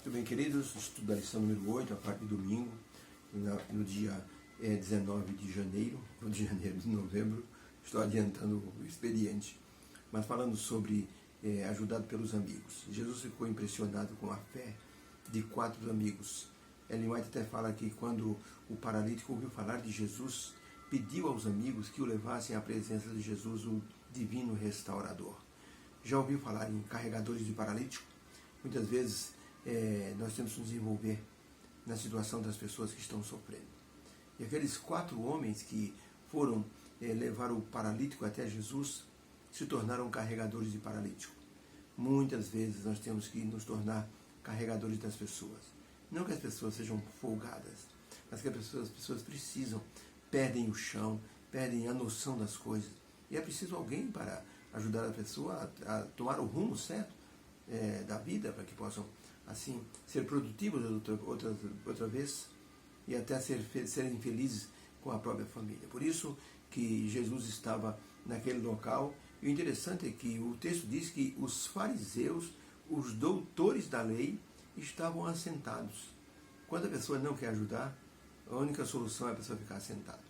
Muito bem, queridos, estudo da lição número 8, a parte de domingo, no dia 19 de janeiro, ou de novembro, estou adiantando o expediente, mas falando sobre ajudado pelos amigos. Jesus ficou impressionado com a fé de 4 amigos. Ellen White até fala que quando o paralítico ouviu falar de Jesus, pediu aos amigos que o levassem à presença de Jesus, o divino restaurador. Já ouviu falar em carregadores de paralítico? Muitas vezes nós temos que nos envolver na situação das pessoas que estão sofrendo. E aqueles 4 homens que foram levar o paralítico até Jesus se tornaram carregadores de paralítico. Muitas vezes nós temos que nos tornar carregadores das pessoas. Não que as pessoas sejam folgadas, mas que as pessoas precisam, perdem o chão, perdem a noção das coisas. E é preciso alguém para ajudar a pessoa a tomar o rumo certo da vida, para que possam, assim, ser produtivos outra vez e até serem felizes com a própria família. Por isso que Jesus estava naquele local. E o interessante é que o texto diz que os fariseus, os doutores da lei, estavam assentados. Quando a pessoa não quer ajudar, a única solução é a pessoa ficar sentada.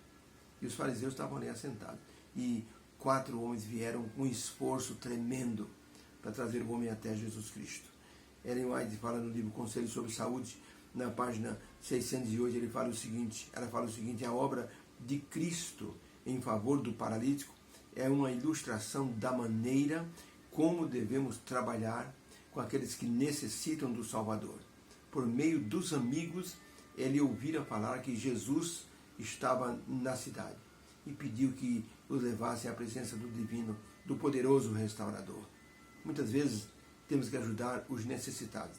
E os fariseus estavam ali assentados. E 4 homens vieram com um esforço tremendo para trazer o homem até Jesus Cristo. Ellen White fala no livro Conselho sobre Saúde, na página 608, ela fala o seguinte: a obra de Cristo em favor do paralítico é uma ilustração da maneira como devemos trabalhar com aqueles que necessitam do Salvador. Por meio dos amigos, ele ouvira falar que Jesus estava na cidade e pediu que os levassem à presença do divino, do poderoso restaurador. Muitas vezes temos que ajudar os necessitados.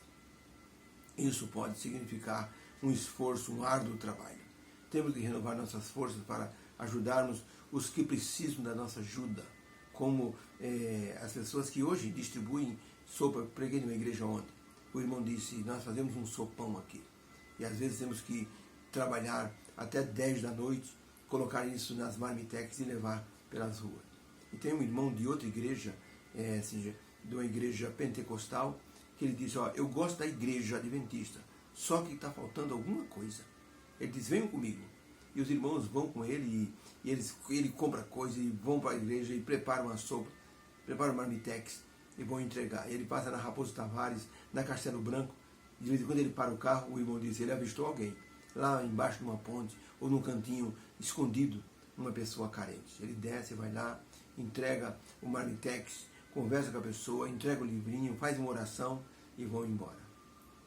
Isso pode significar um esforço, um árduo trabalho. Temos que renovar nossas forças para ajudarmos os que precisam da nossa ajuda, como as pessoas que hoje distribuem sopa. Preguei numa igreja ontem. O irmão disse: nós fazemos um sopão aqui. E às vezes temos que trabalhar até 10 da noite, colocar isso nas marmitex e levar pelas ruas. E tem um irmão de outra igreja, de uma igreja pentecostal, que ele disse: eu gosto da igreja adventista, só que está faltando alguma coisa. Ele diz: venham comigo. E os irmãos vão com ele e ele compra coisa e vão para a igreja e preparam uma sopa, preparam marmitex e vão entregar. Ele passa na Raposo Tavares, na Castelo Branco, e de vez em quando ele para o carro, o irmão diz: ele avistou alguém lá embaixo de uma ponte ou num cantinho escondido, uma pessoa carente. Ele desce, vai lá, entrega o marmitex, conversa com a pessoa, entrega o livrinho, faz uma oração e vão embora.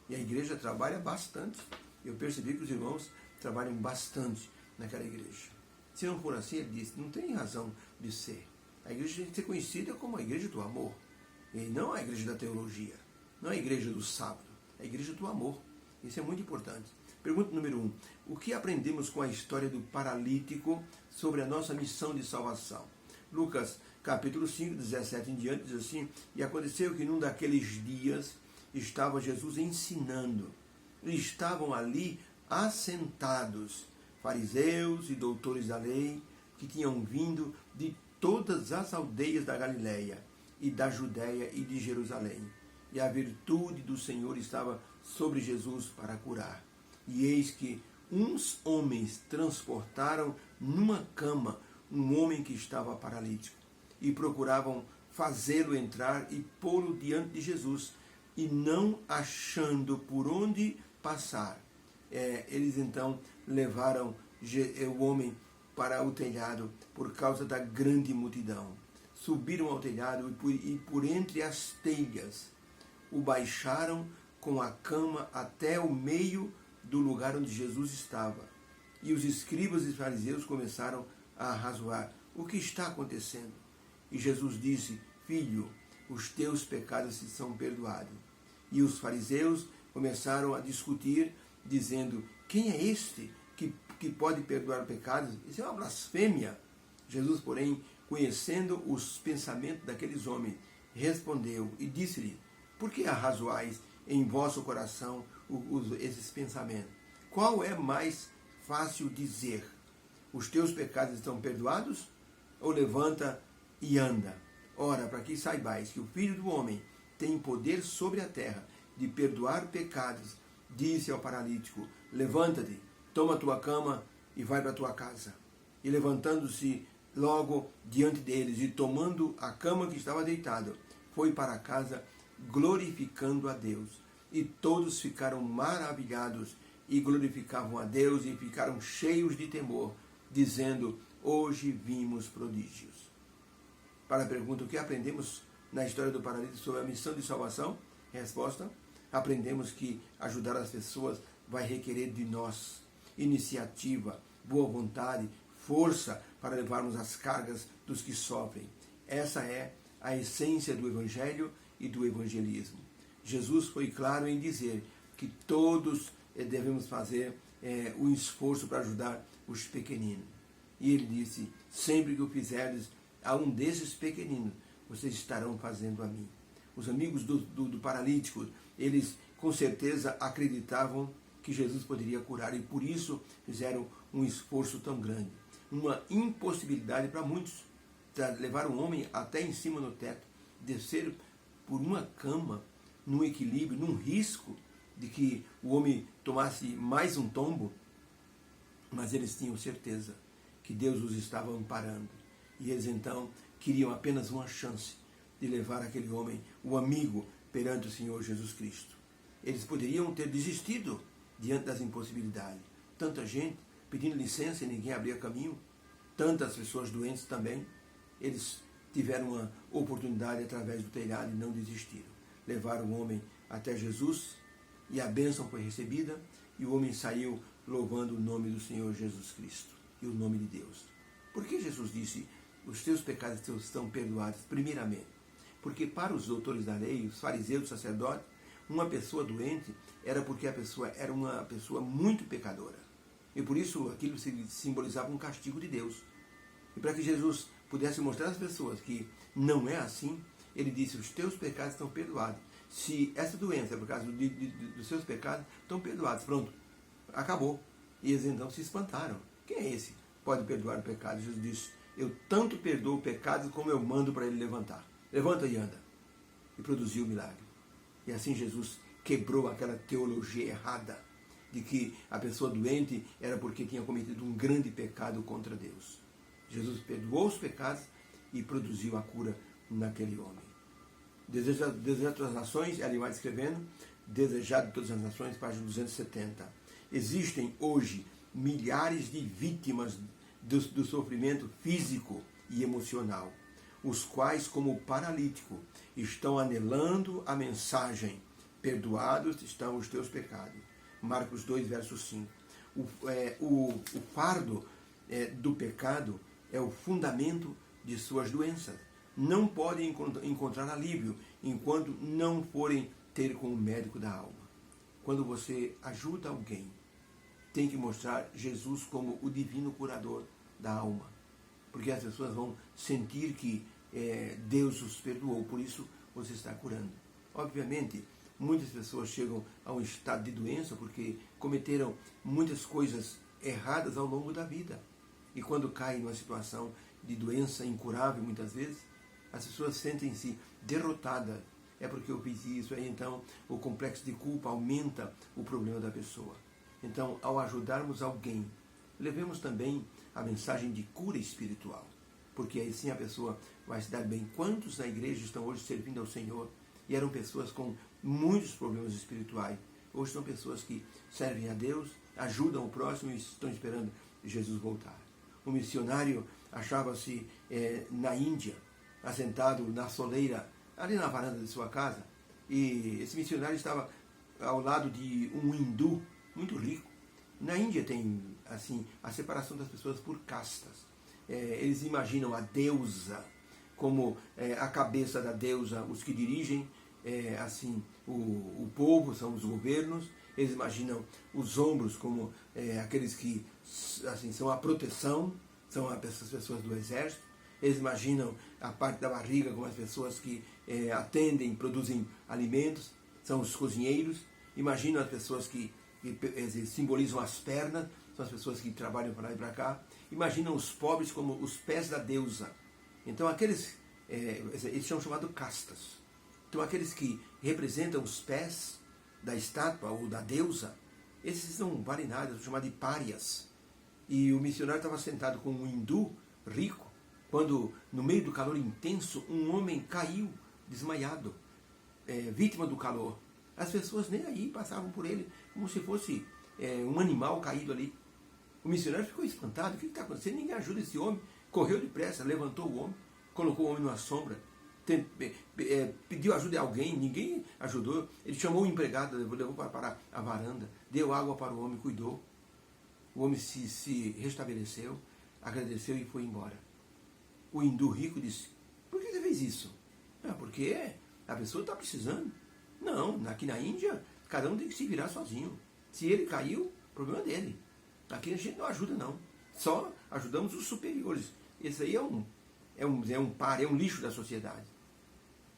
E a igreja trabalha bastante. Eu percebi que os irmãos trabalham bastante naquela igreja. Se não for assim, ele disse, não tem razão de ser. A igreja tem que ser conhecida como a igreja do amor. E não a igreja da teologia. Não a igreja do sábado. É a igreja do amor. Isso é muito importante. Pergunta número 1. O que aprendemos com a história do paralítico sobre a nossa missão de salvação? Lucas capítulo 5, 17 em diante, diz assim: e aconteceu que num daqueles dias estava Jesus ensinando. E estavam ali assentados fariseus e doutores da lei, que tinham vindo de todas as aldeias da Galileia e da Judéia e de Jerusalém. E a virtude do Senhor estava sobre Jesus para curar. E eis que uns homens transportaram numa cama um homem que estava paralítico, e procuravam fazê-lo entrar e pô-lo diante de Jesus, e não achando por onde passar, eles então levaram o homem para o telhado por causa da grande multidão. Subiram ao telhado e por entre as telhas o baixaram com a cama até o meio do lugar onde Jesus estava. E os escribas e fariseus começaram a arrazoar: o que está acontecendo? E Jesus disse: filho, os teus pecados te são perdoados. E os fariseus começaram a discutir, dizendo: quem é este que pode perdoar pecados? Isso é uma blasfêmia. Jesus, porém, conhecendo os pensamentos daqueles homens, respondeu e disse-lhe: por que arrazoais em vosso coração esses pensamentos? Qual é mais fácil dizer: os teus pecados estão perdoados? Ou levanta e anda? Ora, para que saibais que o Filho do Homem tem poder sobre a terra, de perdoar pecados, disse ao paralítico: levanta-te, toma a tua cama e vai para a tua casa. E levantando-se logo diante deles e tomando a cama que estava deitado, foi para casa glorificando a Deus. E todos ficaram maravilhados e glorificavam a Deus e ficaram cheios de temor, dizendo: hoje vimos prodígios. Para a pergunta: o que aprendemos na história do paralítico sobre a missão de salvação? Resposta: aprendemos que ajudar as pessoas vai requerer de nós iniciativa, boa vontade, força para levarmos as cargas dos que sofrem. Essa é a essência do Evangelho e do evangelismo. Jesus foi claro em dizer que todos devemos fazer o esforço para ajudar os pequeninos. E ele disse: sempre que o fizerdes a um desses pequeninos, vocês estarão fazendo a mim. Os amigos do paralítico, eles com certeza acreditavam que Jesus poderia curar e por isso fizeram um esforço tão grande. Uma impossibilidade para muitos, levar um homem até em cima no teto, descer por uma cama, num equilíbrio, num risco de que o homem tomasse mais um tombo, mas eles tinham certeza que Deus os estava amparando. E eles então queriam apenas uma chance de levar aquele homem, o amigo, perante o Senhor Jesus Cristo. Eles poderiam ter desistido diante das impossibilidades. Tanta gente pedindo licença e ninguém abria caminho, tantas pessoas doentes também. Eles tiveram uma oportunidade através do telhado e não desistiram. Levaram o homem até Jesus e a bênção foi recebida e o homem saiu louvando o nome do Senhor Jesus Cristo e o nome de Deus. Por que Jesus disse: os teus pecados estão perdoados? Primeiramente, porque para os doutores da lei, os fariseus, os sacerdotes, uma pessoa doente era porque a pessoa era uma pessoa muito pecadora. E por isso aquilo simbolizava um castigo de Deus. E para que Jesus pudesse mostrar às pessoas que não é assim, ele disse: os teus pecados estão perdoados. Se essa doença é por causa dos seus pecados, estão perdoados. Pronto, acabou. E eles então se espantaram. Quem é esse? Pode perdoar o pecado. Jesus disse: eu tanto perdoo o pecado como eu mando para ele levantar. Levanta e anda. E produziu o milagre. E assim Jesus quebrou aquela teologia errada de que a pessoa doente era porque tinha cometido um grande pecado contra Deus. Jesus perdoou os pecados e produziu a cura naquele homem. Desejado de todas as nações, ele vai escrevendo, desejado de todas as nações, página 270. Existem hoje milhares de vítimas do sofrimento físico e emocional, os quais, como o paralítico, estão anelando a mensagem: perdoados estão os teus pecados. Marcos 2, verso 5. O fardo do pecado é o fundamento de suas doenças. Não podem encontrar alívio enquanto não forem ter com o médico da alma. Quando você ajuda alguém, tem que mostrar Jesus como o divino curador da alma. Porque as pessoas vão sentir que Deus os perdoou, por isso você está curando. Obviamente, muitas pessoas chegam a um estado de doença porque cometeram muitas coisas erradas ao longo da vida. E quando caem numa situação de doença incurável, muitas vezes, as pessoas sentem-se derrotadas. É porque eu fiz isso, aí então o complexo de culpa aumenta o problema da pessoa. Então, ao ajudarmos alguém, levemos também a mensagem de cura espiritual, porque aí sim a pessoa vai se dar bem. Quantos na igreja estão hoje servindo ao Senhor e eram pessoas com muitos problemas espirituais? Hoje são pessoas que servem a Deus, ajudam o próximo e estão esperando Jesus voltar. Um missionário achava-se na Índia, assentado na soleira, ali na varanda de sua casa, e esse missionário estava ao lado de um hindu muito rico. Na Índia tem assim a separação das pessoas por castas. Eles imaginam a deusa como a cabeça da deusa, os que dirigem assim o povo, são os governos. Eles imaginam os ombros como aqueles que assim, são a proteção, são essas pessoas do exército. Eles imaginam a parte da barriga como as pessoas que atendem, produzem alimentos, são os cozinheiros. Imaginam as pessoas que simbolizam as pernas, são as pessoas que trabalham para lá e para cá. Imaginam os pobres como os pés da deusa. Então eles são chamados castas. Então aqueles que representam os pés da estátua ou da deusa, esses não valem nada, são chamados de párias. E o missionário estava sentado com um hindu rico, quando no meio do calor intenso, um homem caiu desmaiado, vítima do calor. As pessoas nem aí passavam por ele, como se fosse um animal caído ali. O missionário ficou espantado, o que está acontecendo? Ninguém ajuda esse homem. Correu depressa, levantou o homem, colocou o homem numa sombra, pediu ajuda a alguém, ninguém ajudou. Ele chamou o empregado, levou para a varanda, deu água para o homem, cuidou. O homem se restabeleceu, agradeceu e foi embora. O hindu rico disse: por que você fez isso? Porque a pessoa está precisando. Não, aqui na Índia, cada um tem que se virar sozinho. Se ele caiu, o problema é dele. Aqui a gente não ajuda, não. Só ajudamos os superiores. Esse aí é um lixo da sociedade.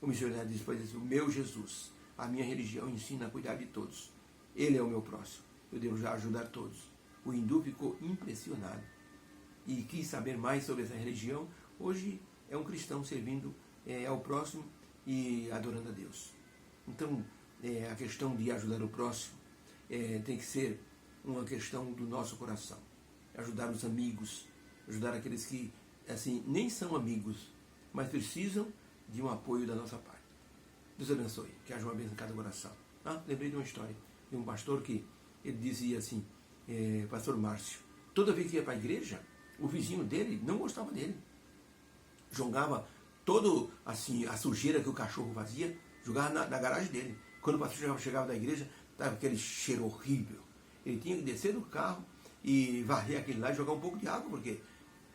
O missionário diz: pois o meu Jesus, a minha religião ensina a cuidar de todos. Ele é o meu próximo. Eu devo já ajudar todos. O hindu ficou impressionado e quis saber mais sobre essa religião. Hoje é um cristão servindo ao próximo e adorando a Deus. Então, a questão de ajudar o próximo tem que ser uma questão do nosso coração. Ajudar os amigos, ajudar aqueles que assim nem são amigos, mas precisam de um apoio da nossa parte. Deus abençoe, que haja uma bênção em cada coração. Lembrei de uma história de um pastor que ele dizia assim, pastor Márcio, toda vez que ia para a igreja, o vizinho dele não gostava dele. Jogava todo assim a sujeira que o cachorro fazia, jogava na garagem dele. Quando o pastor chegava da igreja, estava aquele cheiro horrível. Ele tinha que descer do carro e varrer aquele lá e jogar um pouco de água, porque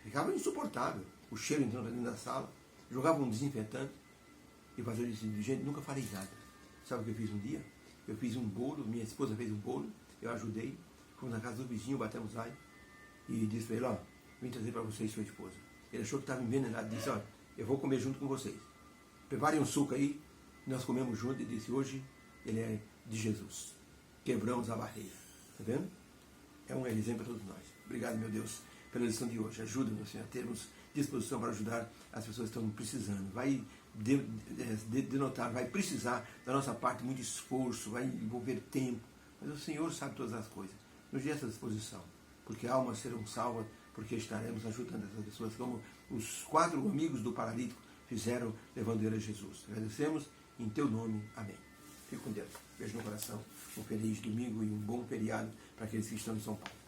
ficava insuportável. O cheiro entrando dentro da sala. Jogava um desinfetante. E o pastor disse: gente, nunca falei nada. Sabe o que eu fiz um dia? Eu fiz um bolo, minha esposa fez um bolo, eu ajudei. Fomos na casa do vizinho, batemos lá e disse para ele: vim trazer para você e sua esposa. Ele achou que estava envenenado e disse: eu vou comer junto com vocês. Preparem um suco aí. Nós comemos junto e disse: hoje ele é de Jesus. Quebramos a barreira. Está vendo? É um exemplo para todos nós. Obrigado, meu Deus, pela lição de hoje. Ajuda-nos, Senhor, a termos disposição para ajudar as pessoas que estão precisando. Vai denotar, vai precisar da nossa parte muito esforço, vai envolver tempo. Mas o Senhor sabe todas as coisas. Nos dê essa disposição, porque almas serão salvas, porque estaremos ajudando essas pessoas, como os 4 amigos do paralítico fizeram, levando ele a Jesus. Agradecemos em teu nome. Amém. Fique com Deus. Beijo no coração. Um feliz domingo e um bom feriado para aqueles que estão em São Paulo.